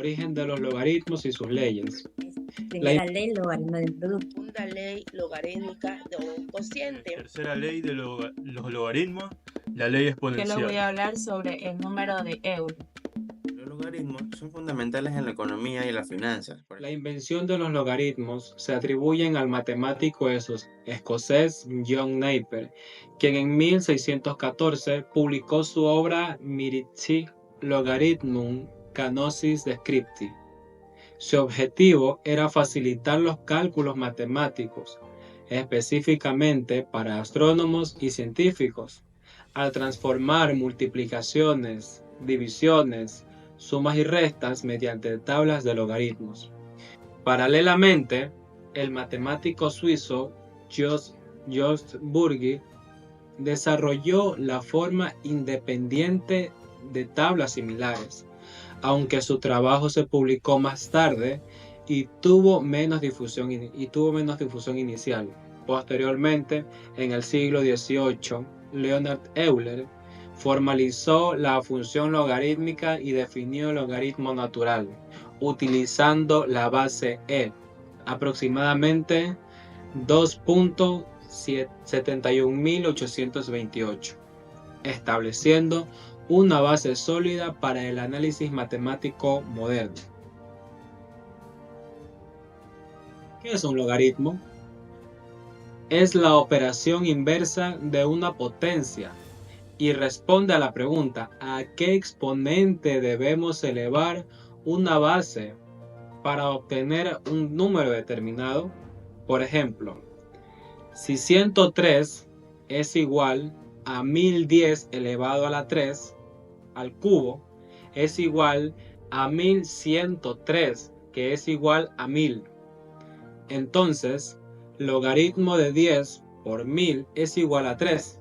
Origen de los logaritmos y sus leyes. Primera ley, logaritmo de un producto. Segunda ley logarítmica de un cociente. Tercera ley de los logaritmos, la ley Que exponencial. les voy a hablar sobre el número de Euler. Los logaritmos son fundamentales en la economía y las finanzas. La invención de los logaritmos se atribuyen al matemático escocés John Napier, quien en 1614 publicó su obra Mirici Logarithmum Canosis Descripti. Su objetivo era facilitar los cálculos matemáticos, específicamente para astrónomos y científicos, al transformar multiplicaciones, divisiones, sumas y restas mediante tablas de logaritmos. Paralelamente, el matemático suizo Just Burgi desarrolló la forma independiente de tablas similares, aunque su trabajo se publicó más tarde y tuvo menos difusión inicial. Posteriormente, en el siglo XVIII, Leonhard Euler formalizó la función logarítmica y definió el logaritmo natural, utilizando la base e, aproximadamente 2.71828, estableciendo una base sólida para el análisis matemático moderno. ¿Qué es un logaritmo? Es la operación inversa de una potencia y responde a la pregunta: ¿a qué exponente debemos elevar una base para obtener un número determinado? Por ejemplo, si 103 es igual a 1010 elevado a la 3 al cubo, es igual a 1103, que es igual a 1000. Entonces, logaritmo de 10 por 1000 es igual a 3.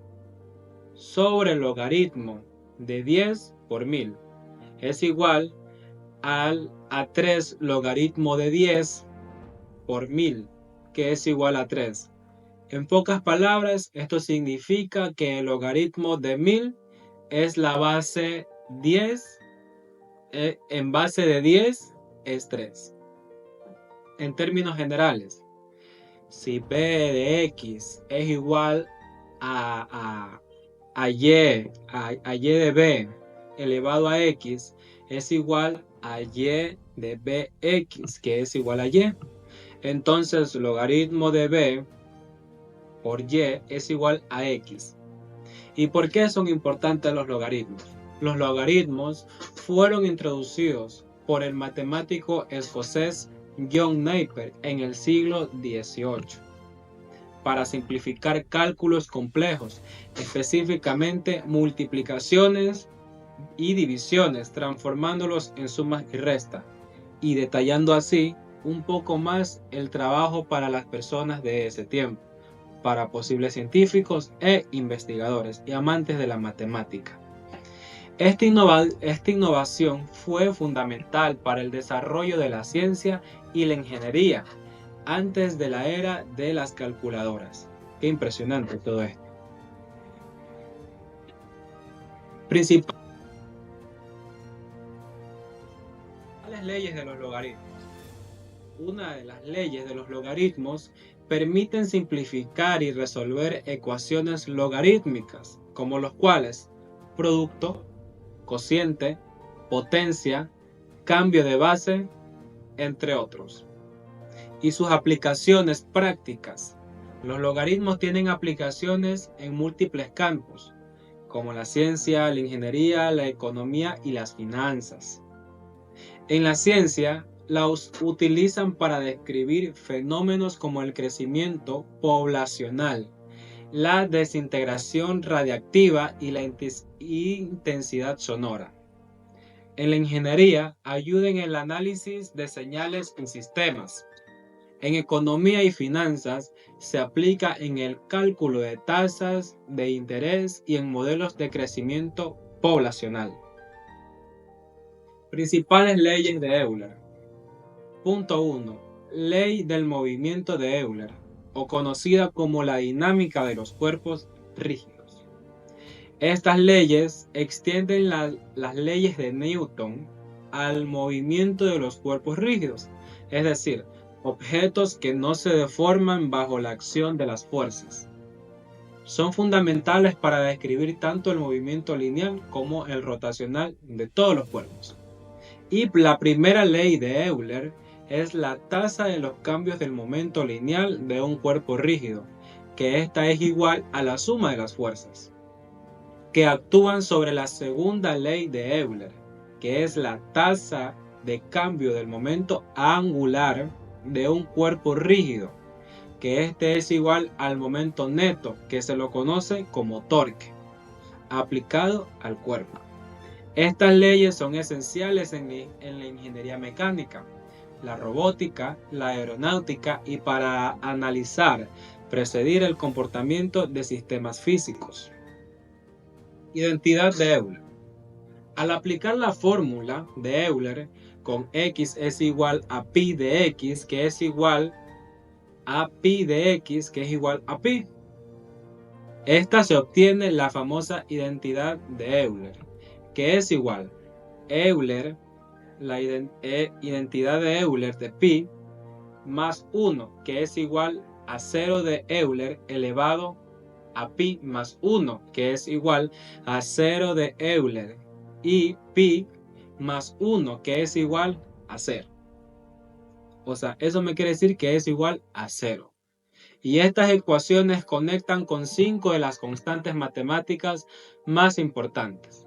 Sobre el logaritmo de 10 por 1000 es igual a 3 logaritmo de 10 por 1000, que es igual a 3. En pocas palabras, esto significa que el logaritmo de 1000 es la base 10, en base de 10 es 3. En términos generales, si b de x es igual a y de b elevado a x, es igual a y de bx, que es igual a y. Entonces, logaritmo de b por y es igual a x. ¿Y por qué son importantes los logaritmos? Los logaritmos fueron introducidos por el matemático escocés John Napier en el siglo XVIII para simplificar cálculos complejos, específicamente multiplicaciones y divisiones, transformándolos en sumas y restas, y detallando así un poco más el trabajo para las personas de ese tiempo, para posibles científicos e investigadores y amantes de la matemática. Esta innovación fue fundamental para el desarrollo de la ciencia y la ingeniería antes de la era de las calculadoras. Qué impresionante todo esto. Principales leyes de los logaritmos. Una de las leyes de los logaritmos permiten simplificar y resolver ecuaciones logarítmicas, como los cuales producto, cociente, potencia, cambio de base, entre otros. Y sus aplicaciones prácticas. Los logaritmos tienen aplicaciones en múltiples campos, como la ciencia, la ingeniería, la economía y las finanzas. En la ciencia, los utilizan para describir fenómenos como el crecimiento poblacional, la desintegración radiactiva y la intensidad sonora. En la ingeniería, ayudan en el análisis de señales en sistemas. En economía y finanzas, se aplica en el cálculo de tasas de interés y en modelos de crecimiento poblacional. Principales leyes de Euler. Punto 1. Ley del movimiento de Euler, o conocida como la dinámica de los cuerpos rígidos. Estas leyes extienden las leyes de Newton al movimiento de los cuerpos rígidos, es decir, objetos que no se deforman bajo la acción de las fuerzas. Son fundamentales para describir tanto el movimiento lineal como el rotacional de todos los cuerpos. Y la primera ley de Euler es la tasa de los cambios del momento lineal de un cuerpo rígido, que esta es igual a la suma de las fuerzas, que actúan sobre la segunda ley de Euler, que es la tasa de cambio del momento angular de un cuerpo rígido, que este es igual al momento neto, que se lo conoce como torque, aplicado al cuerpo. Estas leyes son esenciales en la ingeniería mecánica, la robótica, la aeronáutica y para analizar, predecir el comportamiento de sistemas físicos. Identidad de Euler. Al aplicar la fórmula de Euler con x es igual a pi de x, que es igual a pi de x, que es igual a pi. Esta se obtiene la famosa identidad de Euler, que es igual Euler, la identidad de Euler de pi, más 1, que es igual a 0 de Euler elevado a pi más 1, que es igual a 0 de Euler, y pi más 1, que es igual a 0. O sea, eso me quiere decir que es igual a 0. Y estas ecuaciones conectan con 5 de las constantes matemáticas más importantes.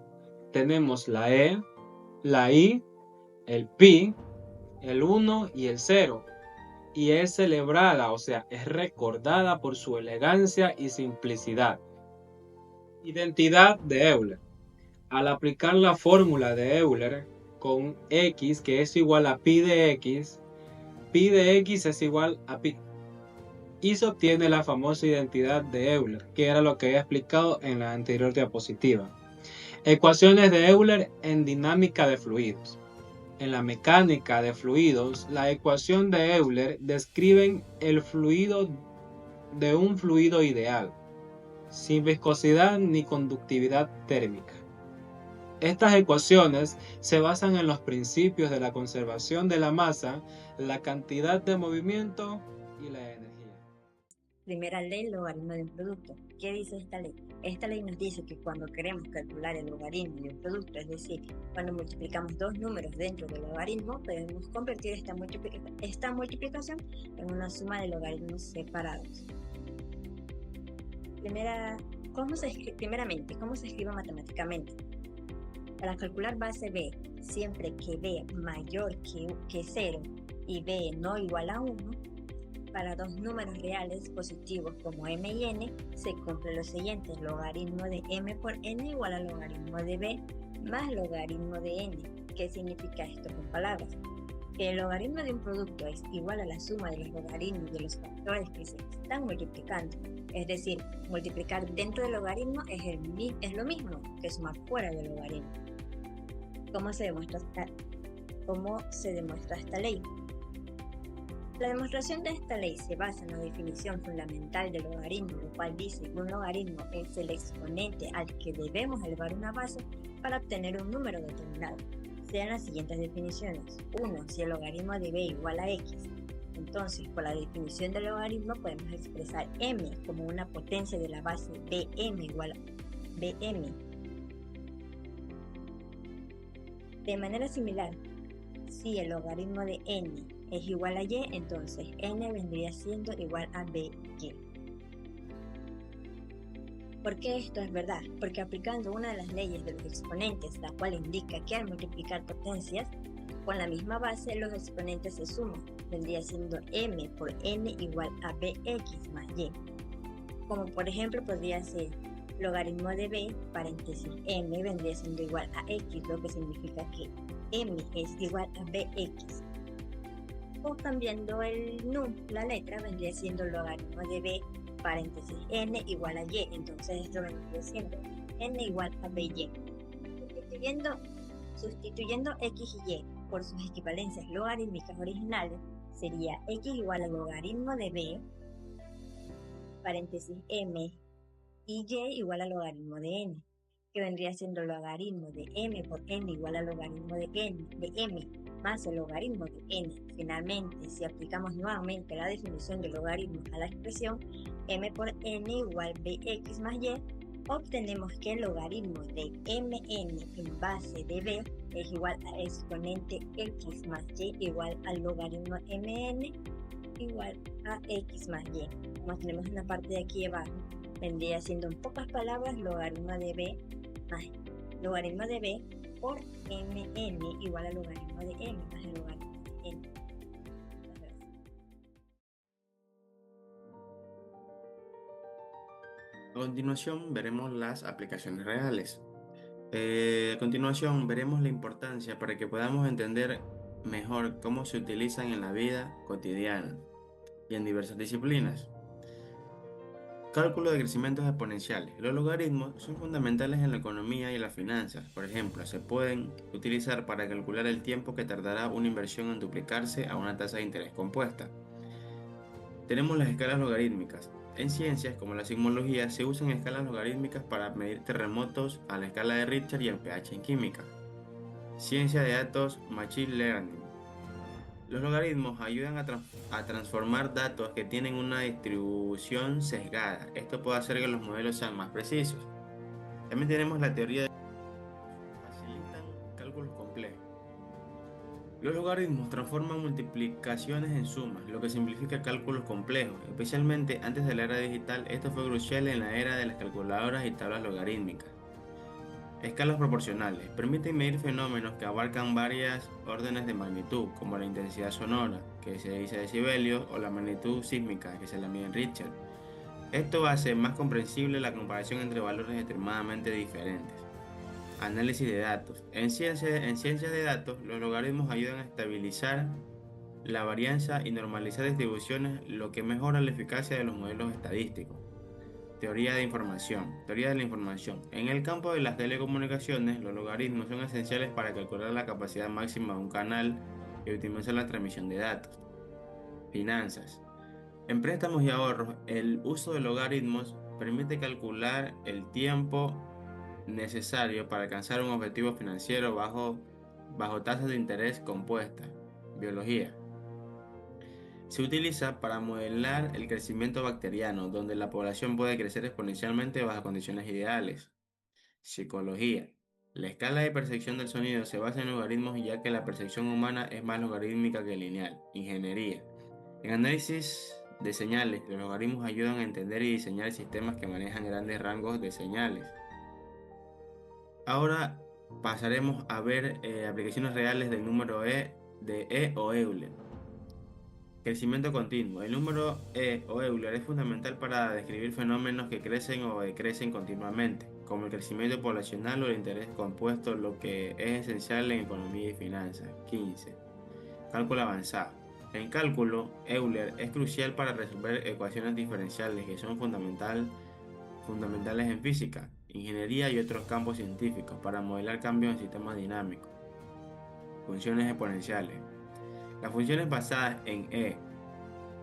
Tenemos la E, la I, el pi, el 1 y el 0. Y es celebrada, o sea, es recordada por su elegancia y simplicidad. Identidad de Euler. Al aplicar la fórmula de Euler con x, que es igual a pi de x es igual a pi. Y se obtiene la famosa identidad de Euler, que era lo que había explicado en la anterior diapositiva. Ecuaciones de Euler en dinámica de fluidos. En la mecánica de fluidos, la ecuación de Euler describe el fluido de un fluido ideal, sin viscosidad ni conductividad térmica. Estas ecuaciones se basan en los principios de la conservación de la masa, la cantidad de movimiento y la energía. Primera ley, logaritmo de un producto. ¿Qué dice esta ley? Esta ley nos dice que cuando queremos calcular el logaritmo de un producto, es decir, cuando multiplicamos dos números dentro del logaritmo, podemos convertir esta multiplicación en una suma de logaritmos separados. Primeramente, ¿cómo se escribe matemáticamente? Para calcular base b, siempre que b mayor que 0 y b no igual a 1, para dos números reales positivos como m y n, se cumple lo siguiente: logaritmo de m por n igual a logaritmo de b más logaritmo de n. ¿Qué significa esto con palabras? Que el logaritmo de un producto es igual a la suma de los logaritmos de los factores que se están multiplicando. Es decir, multiplicar dentro del logaritmo es lo mismo que sumar fuera del logaritmo. ¿Cómo se demuestra esta ley? La demostración de esta ley se basa en la definición fundamental del logaritmo, lo cual dice que un logaritmo es el exponente al que debemos elevar una base para obtener un número determinado. Se dan las siguientes definiciones. 1. Si el logaritmo de b igual a x. Entonces, por la definición del logaritmo podemos expresar m como una potencia de la base bm igual a bm. De manera similar, si el logaritmo de n es igual a y, entonces n vendría siendo igual a by. ¿Por qué esto es verdad? Porque aplicando una de las leyes de los exponentes, la cual indica que al multiplicar potencias con la misma base, los exponentes se suman. Vendría siendo m por n igual a bx más y. Como por ejemplo podría ser logaritmo de b, paréntesis m, vendría siendo igual a x, lo que significa que m es igual a bx. O cambiando la letra, vendría siendo logaritmo de b, paréntesis n igual a y. Entonces esto vendría siendo n igual a by. Sustituyendo x y y por sus equivalencias logarítmicas originales, sería x igual a logaritmo de b, paréntesis m, y y igual a logaritmo de n. que vendría siendo el logaritmo de m por n igual al logaritmo de m más el logaritmo de n. Finalmente, si aplicamos nuevamente la definición de logaritmo a la expresión m por n igual bx más y, obtenemos que el logaritmo de mn en base de b es igual a exponente x más y igual al logaritmo mn igual a x más y. Como tenemos una parte de aquí abajo, vendría siendo en pocas palabras logaritmo de b por mn igual al logaritmo de m más el logaritmo de n. A continuación veremos las aplicaciones reales. A continuación veremos la importancia para que podamos entender mejor cómo se utilizan en la vida cotidiana y en diversas disciplinas. Cálculo de crecimientos exponenciales. Los logaritmos son fundamentales en la economía y las finanzas. Por ejemplo, se pueden utilizar para calcular el tiempo que tardará una inversión en duplicarse a una tasa de interés compuesta. Tenemos las escalas logarítmicas. En ciencias como la sismología se usan escalas logarítmicas para medir terremotos a la escala de Richter y el pH en química. Ciencia de datos, Machine Learning. Los logaritmos ayudan a transformar datos que tienen una distribución sesgada. Esto puede hacer que los modelos sean más precisos. También tenemos la teoría de facilitan cálculos complejos. Los logaritmos transforman multiplicaciones en sumas, lo que simplifica cálculos complejos. Especialmente antes de la era digital, esto fue crucial en la era de las calculadoras y tablas logarítmicas. Escalas proporcionales. Permiten medir fenómenos que abarcan varias órdenes de magnitud, como la intensidad sonora, que se dice decibelios, o la magnitud sísmica, que se la mide en Richter. Esto hace más comprensible la comparación entre valores extremadamente diferentes. Análisis de datos. En ciencias de datos, los logaritmos ayudan a estabilizar la varianza y normalizar distribuciones, lo que mejora la eficacia de los modelos estadísticos. Teoría de información. Teoría de la información. En el campo de las telecomunicaciones, los logaritmos son esenciales para calcular la capacidad máxima de un canal y optimizar la transmisión de datos. Finanzas. En préstamos y ahorros, el uso de logaritmos permite calcular el tiempo necesario para alcanzar un objetivo financiero bajo tasas de interés compuestas. Biología. Se utiliza para modelar el crecimiento bacteriano, donde la población puede crecer exponencialmente bajo condiciones ideales. Psicología. La escala de percepción del sonido se basa en logaritmos, ya que la percepción humana es más logarítmica que lineal. Ingeniería. En análisis de señales, los logaritmos ayudan a entender y diseñar sistemas que manejan grandes rangos de señales. Ahora pasaremos a ver aplicaciones reales del número de E o Euler. Crecimiento continuo. El número E o Euler es fundamental para describir fenómenos que crecen o decrecen continuamente, como el crecimiento poblacional o el interés compuesto, lo que es esencial en economía y finanzas. 15. Cálculo avanzado. En cálculo, Euler es crucial para resolver ecuaciones diferenciales que son fundamentales en física, ingeniería y otros campos científicos para modelar cambios en sistemas dinámicos. Funciones exponenciales. Las funciones basadas en E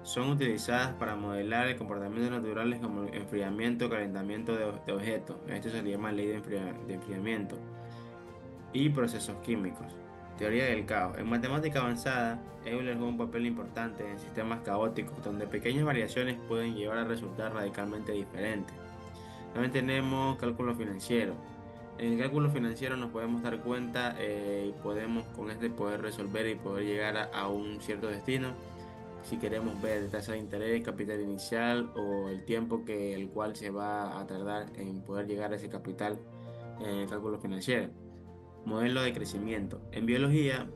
son utilizadas para modelar comportamientos naturales como el enfriamiento o calentamiento de objetos. Esto se le llama ley de enfriamiento. Y procesos químicos. Teoría del caos. En matemática avanzada, Euler juega un papel importante en sistemas caóticos, donde pequeñas variaciones pueden llevar a resultados radicalmente diferentes. También tenemos cálculo financiero. En el cálculo financiero nos podemos dar cuenta y podemos con este poder resolver y poder llegar a un cierto destino. Si queremos ver tasa de interés, capital inicial o el tiempo el cual se va a tardar en poder llegar a ese capital en el cálculo financiero. Modelo de crecimiento. En biología,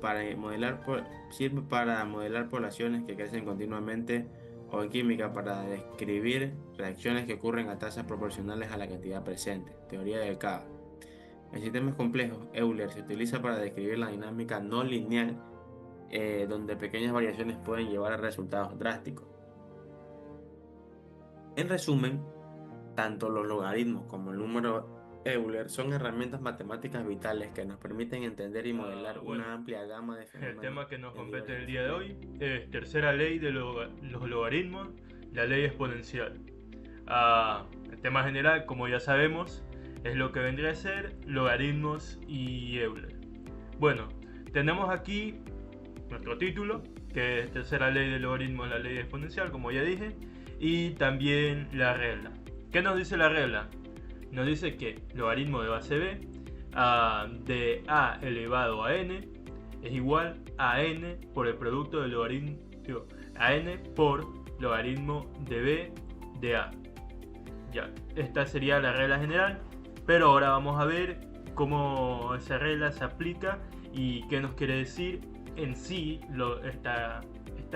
sirve para modelar poblaciones que crecen continuamente, o en química para describir reacciones que ocurren a tasas proporcionales a la cantidad presente. Teoría del caos. En sistemas complejos, Euler se utiliza para describir la dinámica no lineal, donde pequeñas variaciones pueden llevar a resultados drásticos. En resumen, tanto los logaritmos como el número Euler son herramientas matemáticas vitales que nos permiten entender y modelar una amplia gama de fenómenos. El tema que nos compete el día de hoy es tercera ley de los logaritmos, la ley exponencial. El tema general, como ya sabemos, Es lo que vendría a ser logaritmos y Euler. Bueno, tenemos aquí nuestro título, que es tercera ley del logaritmo, la ley exponencial, como ya dije, y también la regla. ¿Qué nos dice la regla? Nos dice que logaritmo de base b de a elevado a n es igual a n por el producto del logaritmo, a n por logaritmo de b de a. Ya, esta sería la regla general, pero ahora vamos a ver cómo esa regla se aplica y qué nos quiere decir en sí esta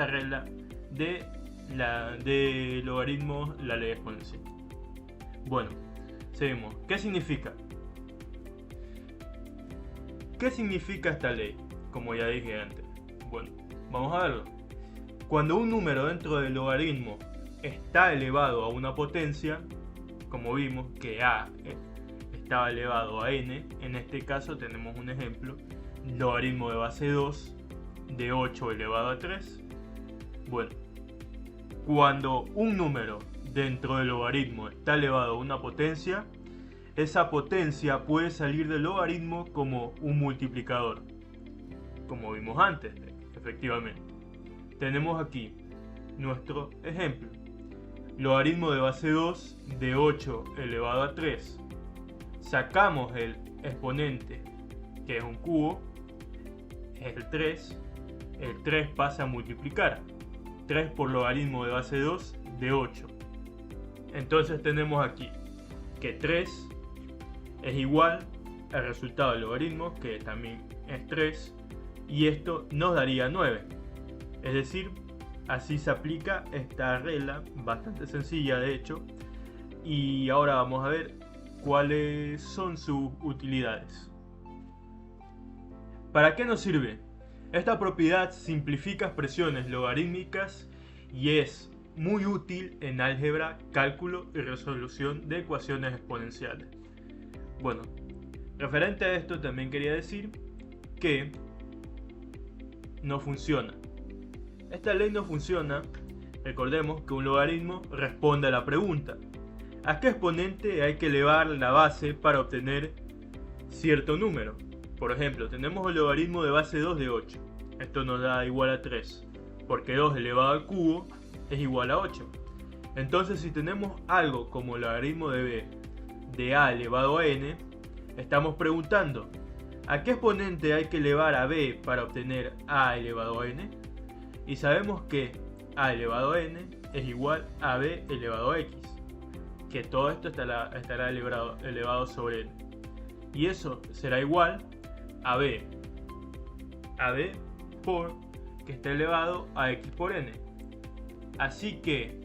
regla de logaritmos, la ley exponencial. Bueno, seguimos. ¿Qué significa? ¿Qué significa esta ley? Como ya dije antes. Bueno, vamos a verlo. Cuando un número dentro del logaritmo está elevado a una potencia, como vimos que a estaba elevado a n, en este caso tenemos un ejemplo, logaritmo de base 2 de 8 elevado a 3. Bueno, cuando un número dentro del logaritmo está elevado a una potencia, esa potencia puede salir del logaritmo como un multiplicador, como vimos antes, efectivamente. Tenemos aquí nuestro ejemplo, logaritmo de base 2 de 8 elevado a 3. Sacamos el exponente, que es un cubo, es el 3. El 3 pasa a multiplicar. 3 por logaritmo de base 2 de 8. Entonces tenemos aquí que 3 es igual al resultado del logaritmo, que también es 3, y esto nos daría 9. Es decir, así se aplica esta regla, bastante sencilla de hecho, y ahora vamos a ver cuáles son sus utilidades. ¿Para qué nos sirve? Esta propiedad simplifica expresiones logarítmicas y es muy útil en álgebra, cálculo y resolución de ecuaciones exponenciales. Bueno, referente a esto también quería decir que no funciona. Esta ley no funciona. Recordemos que un logaritmo responde a la pregunta: ¿a qué exponente hay que elevar la base para obtener cierto número? Por ejemplo, tenemos el logaritmo de base 2 de 8. Esto nos da igual a 3, porque 2 elevado al cubo es igual a 8. Entonces, si tenemos algo como el logaritmo de b de a elevado a n, estamos preguntando: ¿a qué exponente hay que elevar a b para obtener a elevado a n? Y sabemos que a elevado a n es igual a b elevado a x, que todo esto estará elevado sobre n. Y eso será igual a b por que está elevado a x por n. Así que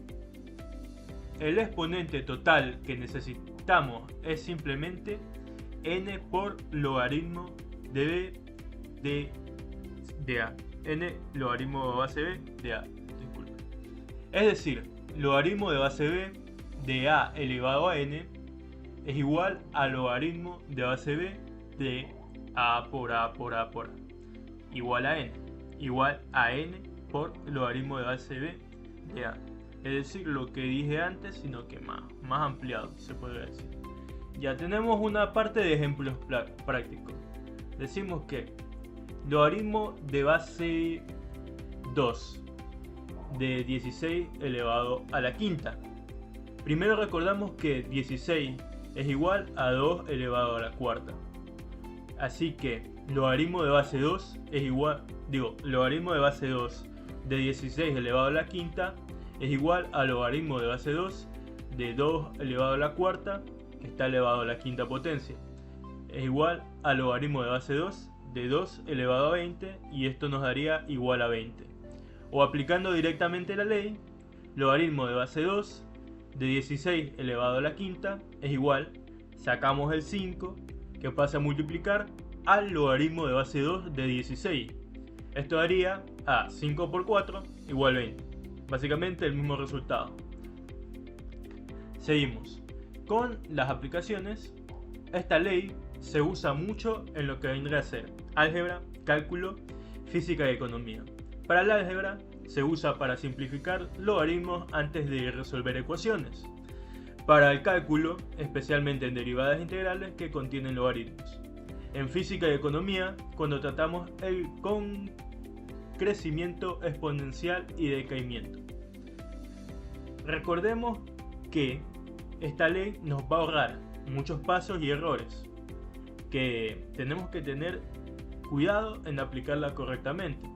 el exponente total que necesitamos es simplemente n por logaritmo de b de a. N logaritmo de base b de a. Disculpe. Es decir, logaritmo de base b de a elevado a n es igual a logaritmo de base b de a por a por a por a igual a n, igual a n por logaritmo de base b de a. Es decir, lo que dije antes, sino que más ampliado se puede decir. Ya tenemos una parte de ejemplos prácticos. Decimos que logaritmo de base 2 de 16 elevado a la quinta. Primero recordamos que 16 es igual a 2 elevado a la cuarta. Así que logaritmo de base 2 es igual, logaritmo de base 2 de 16 elevado a la quinta es igual a logaritmo de base 2 de 2 elevado a la cuarta, que está elevado a la quinta potencia. Es igual a logaritmo de base 2 de 2 elevado a 20, y esto nos daría igual a 20. O aplicando directamente la ley, logaritmo de base 2 de 16 elevado a la quinta es igual, sacamos el 5 que pasa a multiplicar al logaritmo de base 2 de 16. Esto daría a 5 por 4 igual 20. Básicamente el mismo resultado. Seguimos con las aplicaciones. Esta ley se usa mucho en lo que vendrá a ser álgebra, cálculo, física y economía. Para el álgebra se usa para simplificar logaritmos antes de resolver ecuaciones. para el cálculo, especialmente en derivadas integrales que contienen logaritmos. En física y economía, cuando tratamos con crecimiento exponencial y decaimiento. Recordemos que esta ley nos va a ahorrar muchos pasos y errores, que tenemos que tener cuidado en aplicarla correctamente.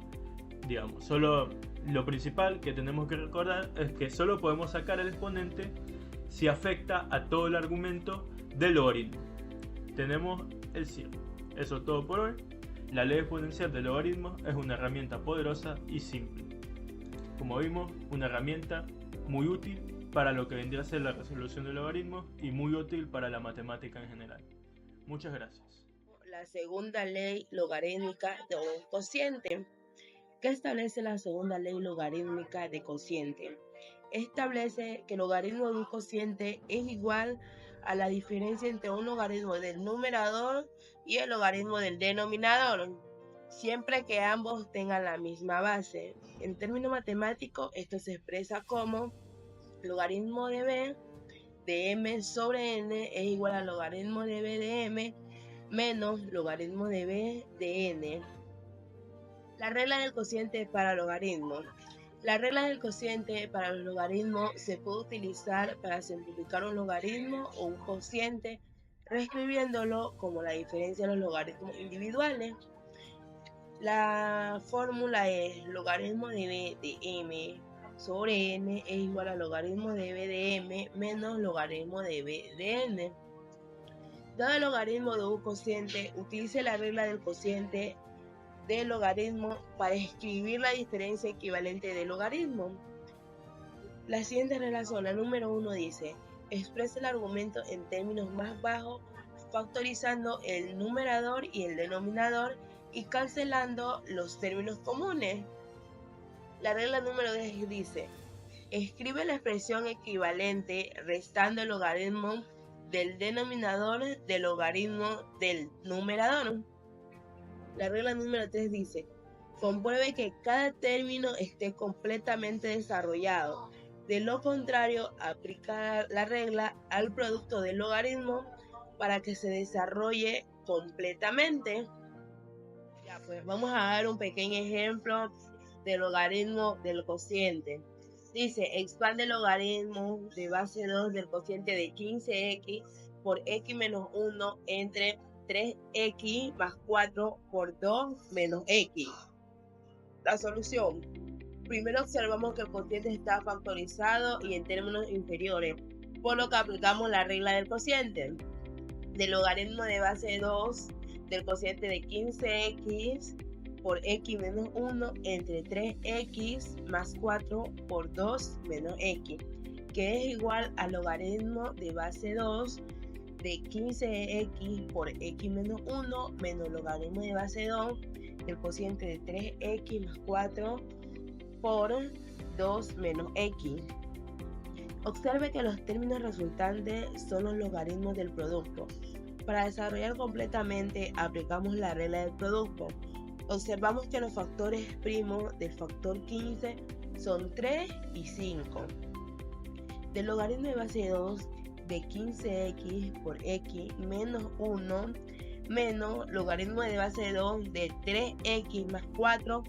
Digamos, solo lo principal que tenemos que recordar es que solo podemos sacar el exponente si afecta a todo el argumento del logaritmo. Tenemos el cierre. Eso es todo por hoy. La ley exponencial de logaritmos es una herramienta poderosa y simple. Como vimos, una herramienta muy útil para lo que vendría a ser la resolución de logaritmos y muy útil para la matemática en general. Muchas gracias. La segunda ley logarítmica de un cociente. ¿Qué establece la segunda ley logarítmica de cociente? Establece que el logaritmo de un cociente es igual a la diferencia entre un logaritmo del numerador y el logaritmo del denominador, siempre que ambos tengan la misma base. En términos matemáticos, esto se expresa como logaritmo de b de m sobre n es igual al logaritmo de b de m menos logaritmo de b de n. La regla del cociente para logaritmos. La regla del cociente para los logaritmos se puede utilizar para simplificar un logaritmo o un cociente, reescribiéndolo como la diferencia de los logaritmos individuales. La fórmula es logaritmo de b de m sobre n es igual a logaritmo de b de m menos logaritmo de b de n. Dado el logaritmo de un cociente, utilice la regla del cociente del logaritmo para escribir la diferencia equivalente del logaritmo. La siguiente relación, la número 1, dice: expresa el argumento en términos más bajos, factorizando el numerador y el denominador y cancelando los términos comunes. La regla número 10 dice: escribe la expresión equivalente restando el logaritmo del denominador del logaritmo del numerador. La regla número 3 dice: compruebe que cada término esté completamente desarrollado. De lo contrario, aplica la regla al producto del logaritmo para que se desarrolle completamente. Ya, pues vamos a dar un pequeño ejemplo del logaritmo del cociente. Dice: expande el logaritmo de base 2 del cociente de 15x por x menos 1 entre 3x más 4 por 2 menos x. La solución. Primero observamos que el cociente está factorizado y en términos inferiores, por lo que aplicamos la regla del cociente. Del logaritmo de base 2 del cociente de 15x por x menos 1 entre 3x más 4 por 2 menos x, que es igual al logaritmo de base 2 de 15x por x menos 1 menos logaritmo de base 2 del cociente de 3x más 4 por 2 menos x. Observe que los términos resultantes son los logaritmos del producto. Para desarrollar completamente, aplicamos la regla del producto. Observamos que los factores primos del factor 15 son 3 y 5. Del logaritmo de base 2 de 15x por x menos 1 menos logaritmo de base 2 de 3x más 4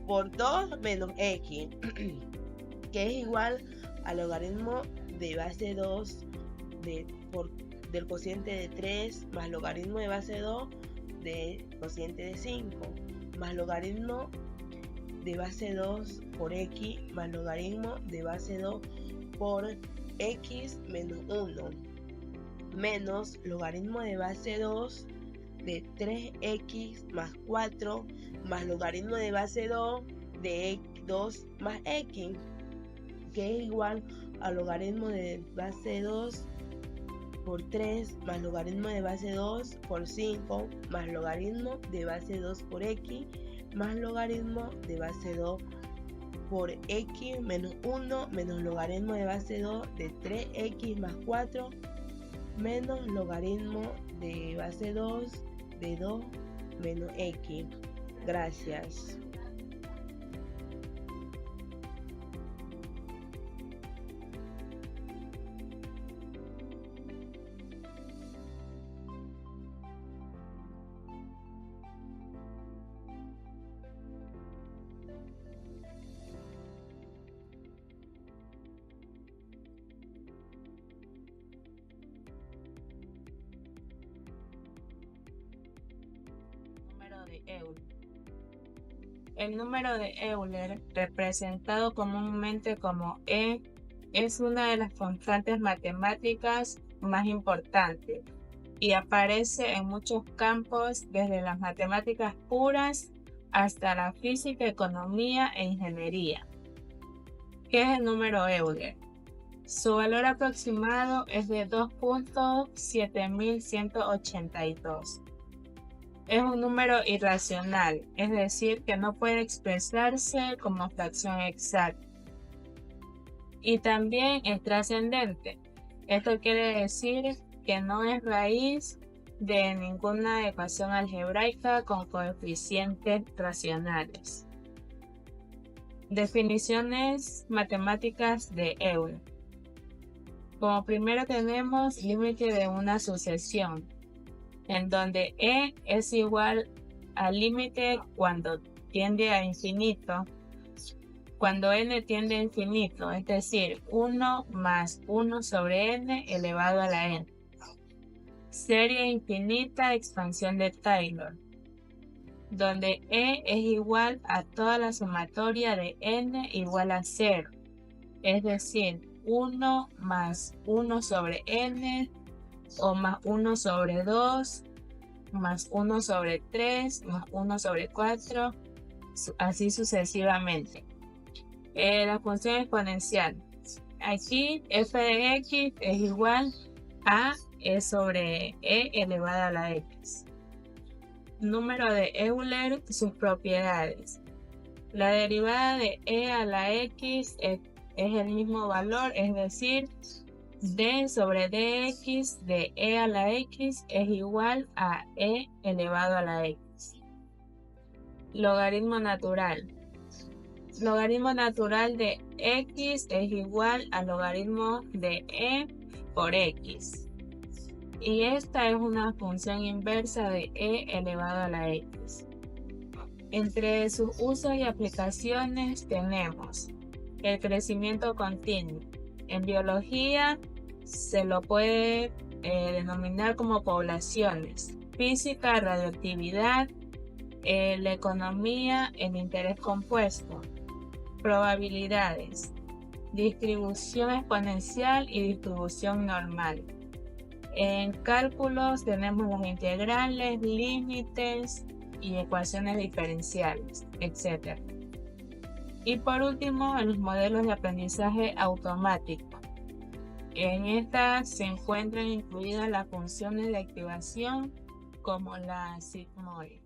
por 2 menos x, que es igual al logaritmo de base 2 del cociente de 3 más logaritmo de base 2 del cociente de 5 más logaritmo de base 2 por x más logaritmo de base 2 por x menos 1 menos logaritmo de base 2 de 3x más 4 más logaritmo de base 2 de 2 más x, que es igual al logaritmo de base 2 por 3 más logaritmo de base 2 por 5 más logaritmo de base 2 por x más logaritmo de base 2 por x menos 1 menos logaritmo de base 2 de 3x más 4 menos logaritmo de base 2 de 2 menos x. Gracias. de Euler. El número de Euler, representado comúnmente como E, es una de las constantes matemáticas más importantes y aparece en muchos campos, desde las matemáticas puras hasta la física, economía e ingeniería. ¿Qué es el número Euler? Su valor aproximado es de 2.7182. Es un número irracional, es decir, que no puede expresarse como fracción exacta. Y también es trascendente. Esto quiere decir que no es raíz de ninguna ecuación algebraica con coeficientes racionales. Definiciones matemáticas de Euler. Como primero tenemos límite de una sucesión, en donde E es igual al límite cuando tiende a infinito, cuando n tiende a infinito, es decir, 1 más 1 sobre n elevado a la n. Serie infinita de expansión de Taylor, donde E es igual a toda la sumatoria de n igual a 0, es decir, 1 más 1 sobre n, o más 1 sobre 2, más 1 sobre 3, más 1 sobre 4, así sucesivamente. La función exponencial. Aquí f de x es igual a e sobre e elevado a la x. Número de Euler, sus propiedades. La derivada de e a la x es el mismo valor, es decir, d sobre dx de e a la x es igual a e elevado a la x. Logaritmo natural. Logaritmo natural de x es igual al logaritmo de e por x. Y esta es una función inversa de e elevado a la x. Entre sus usos y aplicaciones tenemos el crecimiento continuo. En biología se lo puede denominar como poblaciones. Física, radioactividad, la economía, el interés compuesto. Probabilidades, distribución exponencial y distribución normal. En cálculos tenemos las integrales, límites y ecuaciones diferenciales, etc. Y por último, en los modelos de aprendizaje automático. En estas se encuentran incluidas las funciones de activación como la sigmoid.